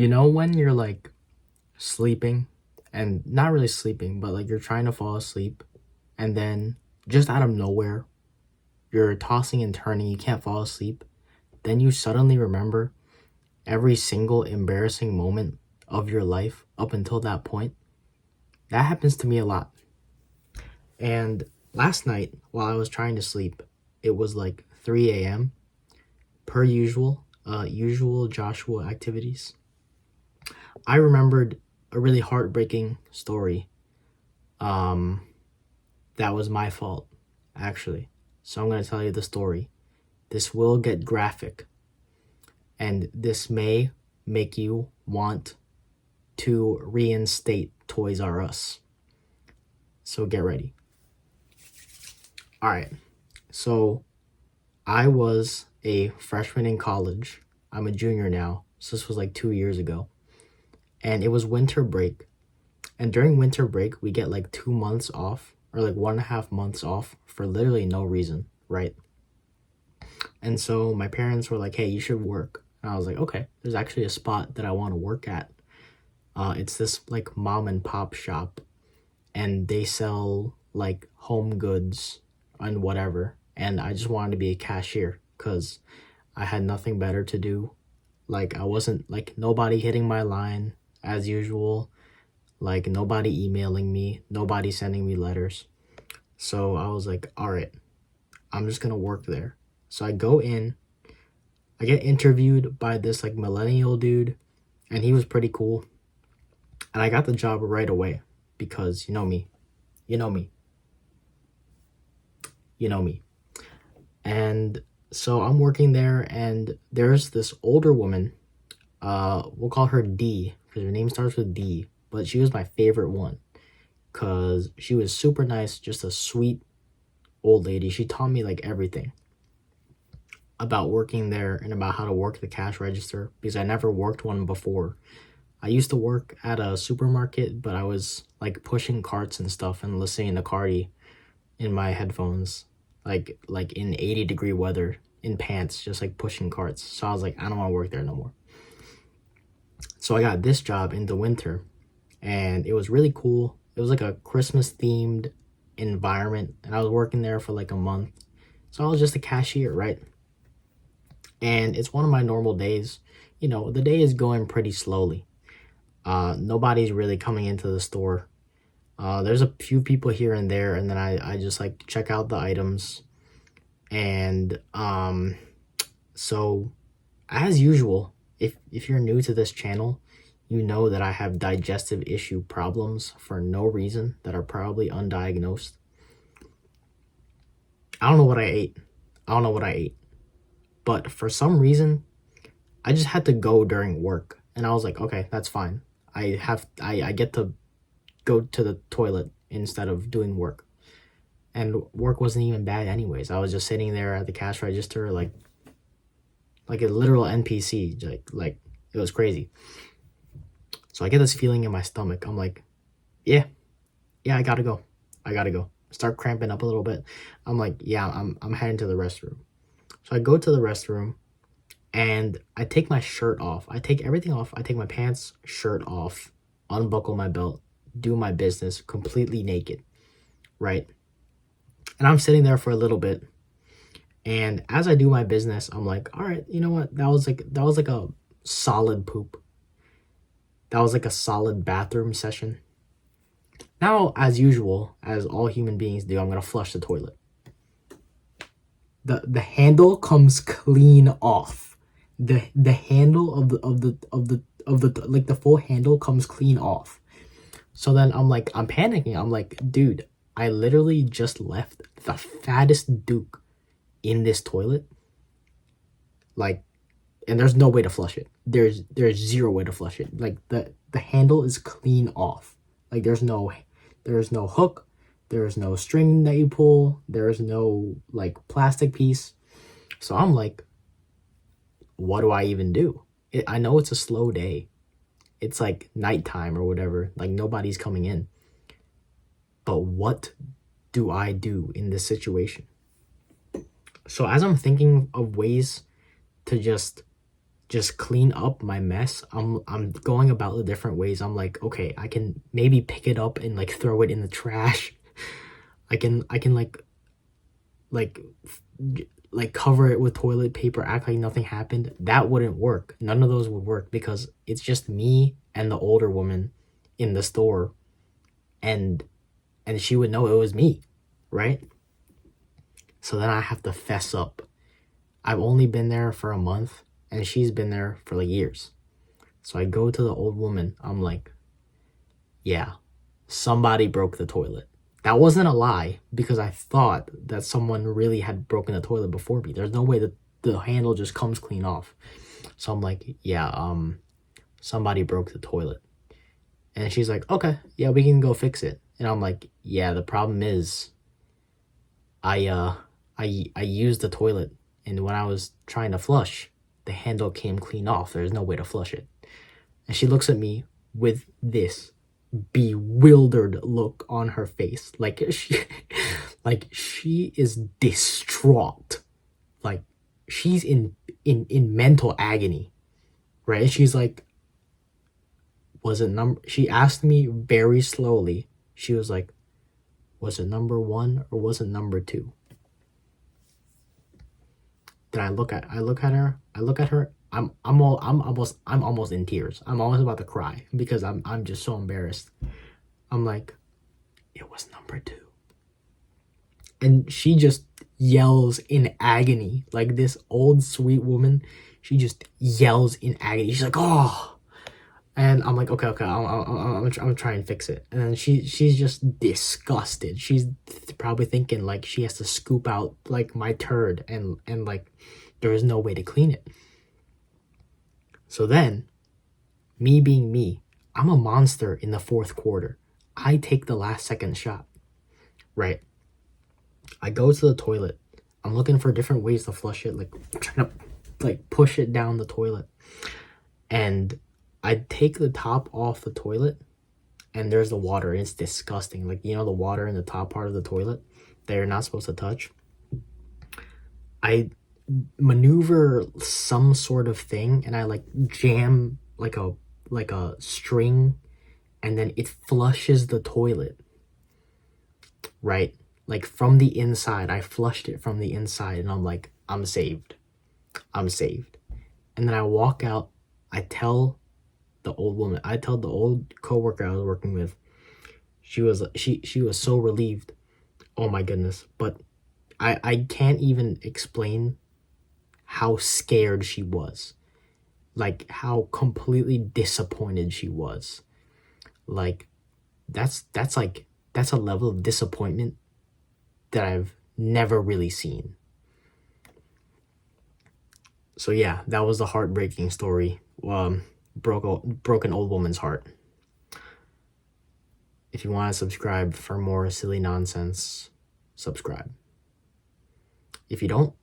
You know when you're like sleeping and not really sleeping, but like you're trying to fall asleep and then just out of nowhere, you're tossing and turning, you can't fall asleep. Then you suddenly remember every single embarrassing moment of your life up until that point. That happens to me a lot. And last night, while I was trying to sleep, it was like 3 a.m. per usual Joshua activities. I remembered a really heartbreaking story. Um, that was my fault, actually. So I'm going to tell you the story. This will get graphic, and this may make you want to reinstate Toys R Us. So get ready. All right. So I was a freshman in college. I'm a junior now. So this was like 2 years ago. And it was winter break. And during winter break, we get like 2 months off or like 1.5 months off for literally no reason, right? And so my parents were like, hey, you should work. And I was like, okay, there's actually a spot that I want to work at. It's this like mom and pop shop, and they sell like home goods and whatever. And I just wanted to be a cashier because I had nothing better to do. Like I wasn't like nobody hitting my line as usual. Like nobody emailing me, nobody sending me letters. So I was like, all right, I'm just gonna work there. So I go in, I get interviewed by this like millennial dude, and he was pretty cool. And I got the job right away because you know me. You know me. You know me. And so I'm working there, and there's this older woman. We'll call her D because her name starts with D, but she was my favorite one because she was super nice, just a sweet old lady. She taught me like everything about working there and about how to work the cash register because I never worked one before. I used to work at a supermarket, but I was like pushing carts and stuff and listening to Cardi in my headphones, like in 80-degree weather in pants, just like pushing carts. So I was like, I don't want to work there no more. So I got this job in the winter, and it was really cool. It was like a Christmas themed environment, and I was working there for like a month. So I was just a cashier, right? And it's one of my normal days. You know, the day is going pretty slowly. Nobody's really coming into the store. There's a few people here and there, and then I just like check out the items. And so as usual, if you're new to this channel, you know that I have digestive issue problems for no reason that are probably undiagnosed. I don't know what I ate. But for some reason, I just had to go during work. And I was like, okay, that's fine. I get to go to the toilet instead of doing work. And work wasn't even bad anyways. I was just sitting there at the cash register like a literal NPC. Like it was crazy. So I get this feeling in my stomach. I'm like, yeah, I gotta go. Start cramping up a little bit. I'm like, yeah, I'm heading to the restroom. So I go to the restroom, and I take my shirt off. I take everything off. I take my pants, shirt off, unbuckle my belt, do my business completely naked, right? And I'm sitting there for a little bit. And as I do my business, I'm like, all right, you know what? That was like a solid poop. That was like a solid bathroom session. Now, as usual, as all human beings do, I'm gonna flush the toilet. The handle comes clean off. The handle of the like the full handle comes clean off. So then I'm panicking. I'm like, dude, I literally just left the fattest Duke in this toilet. Like, and there's no way to flush it. There's zero way to flush it. Like the handle is clean off. Like there's no hook. There's no string that you pull. There's no like plastic piece. So I'm like, what do I even do? I know it's a slow day. It's like nighttime or whatever. Like nobody's coming in. But what do I do in this situation? So as I'm thinking of ways to just just clean up my mess, I'm going about the different ways. I'm like, okay, I can maybe pick it up and like throw it in the trash. I can like like cover it with toilet paper, act like nothing happened. That wouldn't work. None of those would work because it's just me and the older woman in the store, and she would know it was me, right? So then I have to fess up. I've only been there for a month and she's been there for like years. So I go to the old woman. I'm like, yeah, somebody broke the toilet. That wasn't a lie because I thought that someone really had broken the toilet before me. There's no way that the handle just comes clean off. So I'm like, yeah, somebody broke the toilet. And she's like, okay, yeah, we can go fix it. And I'm like, yeah, the problem is I used the toilet, and when I was trying to flush, the handle came clean off. There's no way to flush it. And she looks at me with this bewildered look on her face, like she is distraught, like she's in mental agony, right? She's like, was it number, she asked me very slowly, she was like, was it number 1 or was it number 2? Then I look at her. I'm almost in tears. I'm almost about to cry because I'm just so embarrassed. I'm like, it was number 2. And she just yells in agony, like this old sweet woman. She just yells in agony. She's like, oh. And I'm like, okay, I'm gonna try and fix it. And then she's just disgusted. She's probably thinking like she has to scoop out like my turd, and like there is no way to clean it. So then, me being me, I'm a monster in the 4th quarter. I take the last second shot, right? I go to the toilet. I'm looking for different ways to flush it, like I'm trying to like push it down the toilet. And I take the top off the toilet, and there's the water, and it's disgusting. Like, you know, the water in the top part of the toilet that you're not supposed to touch. I maneuver some sort of thing, and I like jam like a string, and then it flushes the toilet, right? Like from the inside. I flushed it from the inside, and I'm like, I'm saved. And then I walk out. I tell the old coworker I was working with. She was so relieved. Oh my goodness. But I can't even explain how scared she was. Like how completely disappointed she was. Like that's a level of disappointment that I've never really seen. So yeah, that was the heartbreaking story. Broken old woman's heart. If you want to subscribe for more silly nonsense, subscribe. If you don't,